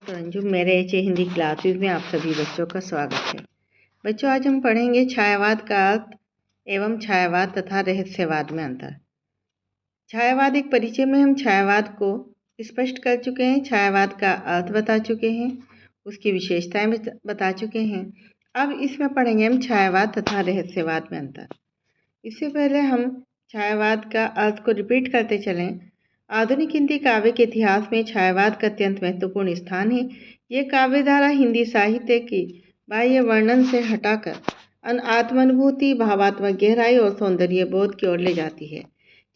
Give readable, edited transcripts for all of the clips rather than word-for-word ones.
तो अंजुम मेरे HA Hindi classes में आप सभी बच्चों का स्वागत है। बच्चों, आज हम पढ़ेंगे छायावाद का अर्थ एवं छायावाद तथा रहस्यवाद में अंतर। छायावाद एक परिचय में हम छायावाद को स्पष्ट कर चुके हैं, छायावाद का अर्थ बता चुके हैं, उसकी विशेषताएं बता चुके हैं। अब इसमें पढ़ेंगे हम छायावाद तथा रहस्यवाद में अंतर। इससे पहले हम छायावाद का अर्थ को रिपीट करते चलें। आधुनिक हिंदी काव्य के इतिहास में छायावाद का अत्यंत महत्वपूर्ण स्थान है। ये काव्य धारा हिंदी साहित्य की बाह्य वर्णन से हटाकर आत्मानुभूति, भावात्मक गहराई और सौंदर्य बोध की ओर ले जाती है।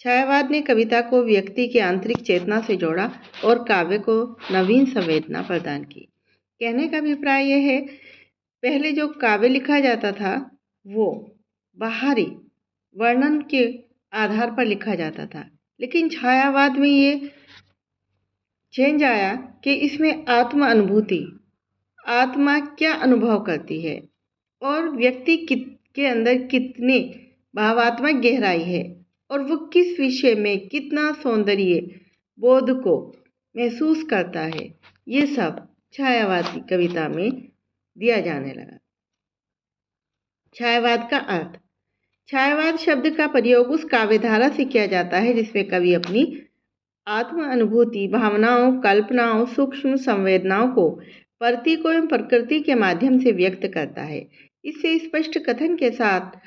छायावाद ने कविता को व्यक्ति की आंतरिक चेतना से जोड़ा और काव्य को नवीन संवेदना प्रदान की। कहने का अभिप्राय यह है, पहले जो काव्य लिखा जाता था वो बाहरी वर्णन के आधार पर लिखा जाता था, लेकिन छायावाद में ये चेंज आया कि इसमें आत्म अनुभूति, आत्मा क्या अनुभव करती है और व्यक्ति के अंदर कितने भावात्मक गहराई है और वो किस विषय में कितना सौंदर्य बोध को महसूस करता है, ये सब छायावाद की कविता में दिया जाने लगा। छायावाद का अर्थ। छायावाद शब्द का प्रयोग उस काव्यधारा से किया जाता है जिसमें कवि अपनी आत्म अनुभूति, भावनाओं, कल्पनाओं, सूक्ष्म संवेदनाओं को प्रतीकों एवं प्रकृति के माध्यम से व्यक्त करता है। इससे स्पष्ट कथन के साथ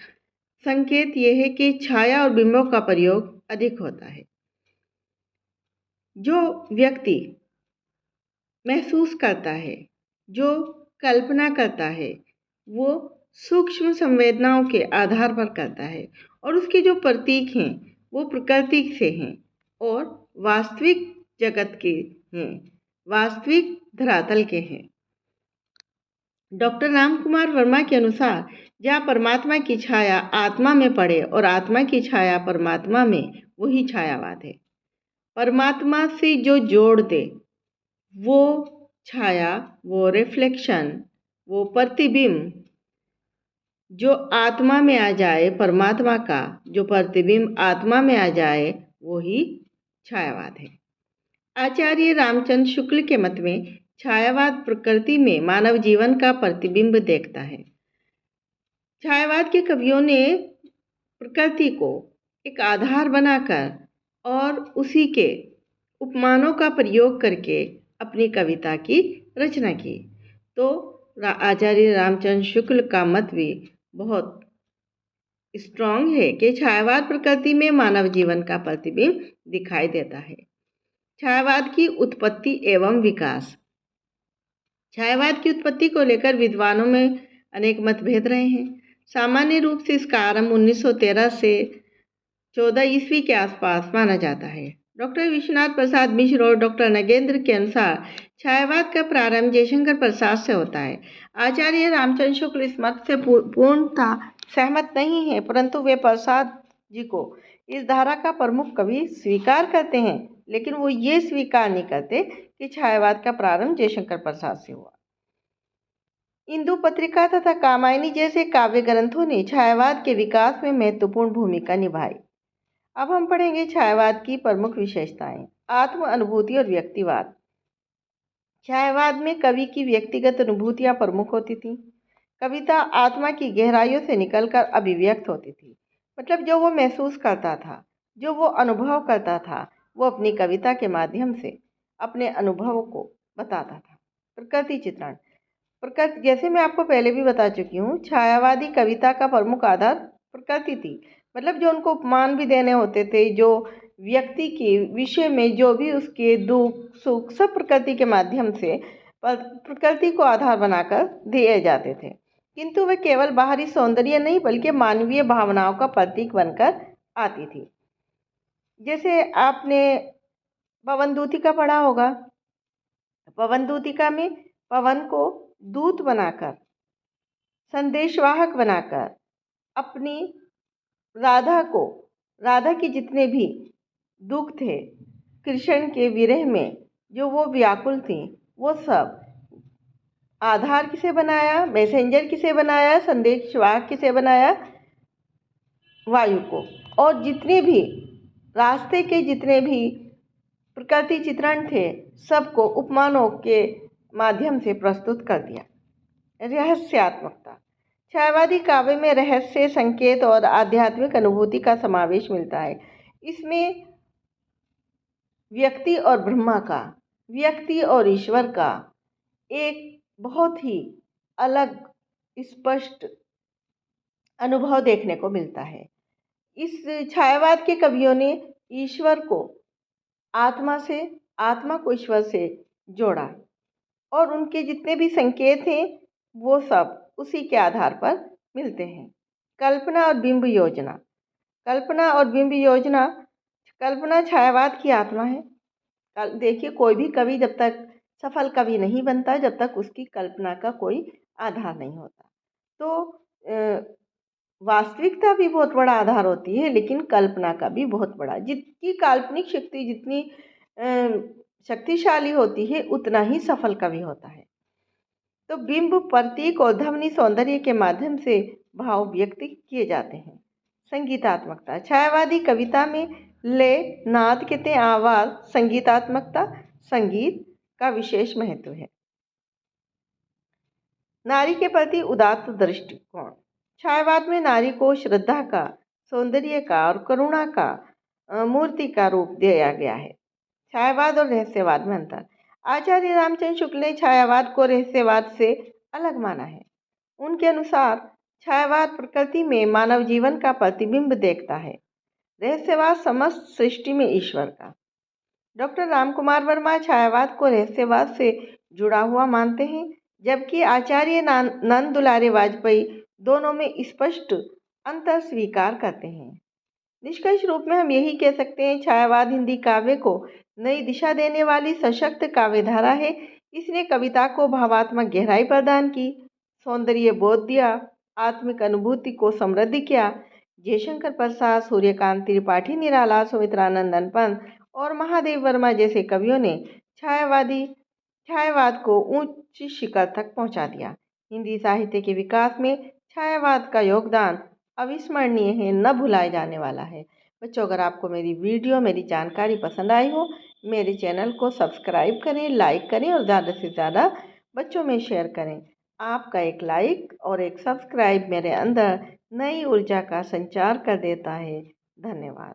संकेत यह है कि छाया और बिंबों का प्रयोग अधिक होता है। जो व्यक्ति महसूस करता है, जो कल्पना करता है, वो सूक्ष्म संवेदनाओं के आधार पर करता है और उसके जो प्रतीक हैं वो प्रकृति से हैं और वास्तविक जगत के हैं, वास्तविक धरातल के हैं। डॉक्टर रामकुमार वर्मा के अनुसार जहाँ परमात्मा की छाया आत्मा में पड़े और आत्मा की छाया परमात्मा में, वही छायावाद है। परमात्मा से जो जोड़ दे वो छाया, वो रिफ्लेक्शन, वो प्रतिबिंब जो आत्मा में आ जाए, परमात्मा का जो प्रतिबिंब आत्मा में आ जाए, वो ही छायावाद है। आचार्य रामचंद्र शुक्ल के मत में छायावाद प्रकृति में मानव जीवन का प्रतिबिंब देखता है। छायावाद के कवियों ने प्रकृति को एक आधार बनाकर और उसी के उपमानों का प्रयोग करके अपनी कविता की रचना की। तो आचार्य रामचंद्र शुक्ल का मत भी बहुत स्ट्रॉन्ग है कि छायावाद प्रकृति में मानव जीवन का प्रतिबिंब दिखाई देता है। छायावाद की उत्पत्ति एवं विकास। छायावाद की उत्पत्ति को लेकर विद्वानों में अनेक मतभेद रहे हैं। सामान्य रूप से इसका आरंभ 1913 से 14 ईस्वी के आसपास माना जाता है। डॉक्टर विश्वनाथ प्रसाद मिश्र और डॉक्टर नगेंद्र के अनुसार छायावाद का प्रारंभ जयशंकर प्रसाद से होता है। आचार्य रामचंद्र शुक्ल इस मत से पूर्णतः सहमत नहीं है, परंतु वे प्रसाद जी को इस धारा का प्रमुख कवि स्वीकार करते हैं, लेकिन वो ये स्वीकार नहीं करते कि छायावाद का प्रारंभ जयशंकर प्रसाद से हुआ। इंदु पत्रिका तथा कामायनी जैसे काव्य ग्रंथों ने छायावाद के विकास में महत्वपूर्ण भूमिका निभाई। अब हम पढ़ेंगे छायावाद की प्रमुख विशेषताएं। आत्म अनुभूति और व्यक्तिवाद। छायावाद में कवि की व्यक्तिगत अनुभूतियां प्रमुख होती थीं। कविता आत्मा की गहराइयों से निकलकर अभिव्यक्त होती थी। मतलब जो वो महसूस करता था, जो वो अनुभव करता था, वो अपनी कविता के माध्यम से अपने अनुभवों को बताता था। प्रकृति चित्रण। प्रकृति, जैसे मैं आपको पहले भी बता चुकी हूँ, छायावादी कविता का प्रमुख आधार प्रकृति थी। मतलब जो उनको उपमान भी देने होते थे, जो व्यक्ति के विषय में जो भी उसके दुख सुख सब प्रकृति के माध्यम से प्रकृति को आधार बनाकर दिए जाते थे, किंतु वे केवल बाहरी सौंदर्य नहीं बल्कि मानवीय भावनाओं का प्रतीक बनकर आती थी। जैसे आपने पवन दूतिका पढ़ा होगा। पवन दूतिका में पवन को दूत बनाकर, संदेशवाहक बनाकर अपनी राधा के जितने भी दुख थे कृष्ण के विरह में, जो वो व्याकुल थी, वो सब आधार किसे बनाया, मैसेंजर किसे बनाया, संदेशवाहक किसे बनाया, वायु को। और जितने भी रास्ते के जितने भी प्रकृति चित्रण थे, सबको उपमानों के माध्यम से प्रस्तुत कर दिया। रहस्यात्मकता। छायावादी काव्य में रहस्य, संकेत और आध्यात्मिक अनुभूति का समावेश मिलता है। इसमें व्यक्ति और ब्रह्मा का, व्यक्ति और ईश्वर का एक बहुत ही अलग स्पष्ट अनुभव देखने को मिलता है। इस छायावाद के कवियों ने ईश्वर को आत्मा से, आत्मा को ईश्वर से जोड़ा और उनके जितने भी संकेत हैं वो सब उसी के आधार पर मिलते हैं। कल्पना और बिंब योजना। कल्पना और बिंब योजना। कल्पना छायावाद की आत्मा है। देखिए, कोई भी कवि जब तक सफल कवि नहीं बनता जब तक उसकी कल्पना का कोई आधार नहीं होता। तो वास्तविकता भी बहुत बड़ा आधार होती है, लेकिन कल्पना का भी बहुत बड़ा। जितनी काल्पनिक शक्ति जितनी शक्तिशाली होती है उतना ही सफल कवि होता है। तो बिंब, प्रतीक और ध्वनि सौंदर्य के माध्यम से भाव व्यक्त किए जाते हैं। संगीतात्मकता। छायावादी कविता में लय, नाद के ते आवाज, संगीतात्मकता, संगीत का विशेष महत्व है। नारी के प्रति उदात्त दृष्टिकोण। छायावाद में नारी को श्रद्धा का, सौंदर्य का और करुणा का मूर्ति का रूप दिया गया है। छायावाद और रहस्यवाद में अंतर। आचार्य रामचंद्र शुक्ल ने छायावाद को रहस्यवाद से अलग माना है। उनके अनुसार छायावाद प्रकृति में मानव जीवन का प्रतिबिंब देखता है, रहस्यवाद समस्त सृष्टि में ईश्वर का। डॉक्टर रामकुमार वर्मा छायावाद को रहस्यवाद से जुड़ा हुआ मानते हैं, जबकि आचार्य नंद दुलारे वाजपेयी दोनों में स्पष्ट अंतर स्वीकार करते हैं। निष्कर्ष रूप में हम यही कह सकते हैं, छायावाद हिंदी काव्य को नई दिशा देने वाली सशक्त काव्यधारा है। इसने कविता को भावात्मक गहराई प्रदान की, सौंदर्य बोध दिया, आत्मिक अनुभूति को समृद्ध किया। जयशंकर प्रसाद, सूर्यकांत त्रिपाठी निराला, सुमित्रानंदन पंत और महादेव वर्मा जैसे कवियों ने छायावाद को उच्च शिखर तक पहुंचा दिया। हिंदी साहित्य के विकास में छायावाद का योगदान अविस्मरणीय है, न भुलाया जाने वाला है। बच्चों, अगर आपको मेरी वीडियो, मेरी जानकारी पसंद आई हो, मेरे चैनल को सब्सक्राइब करें, लाइक करें और ज़्यादा से ज़्यादा बच्चों में शेयर करें। आपका एक लाइक और एक सब्सक्राइब मेरे अंदर नई ऊर्जा का संचार कर देता है। धन्यवाद।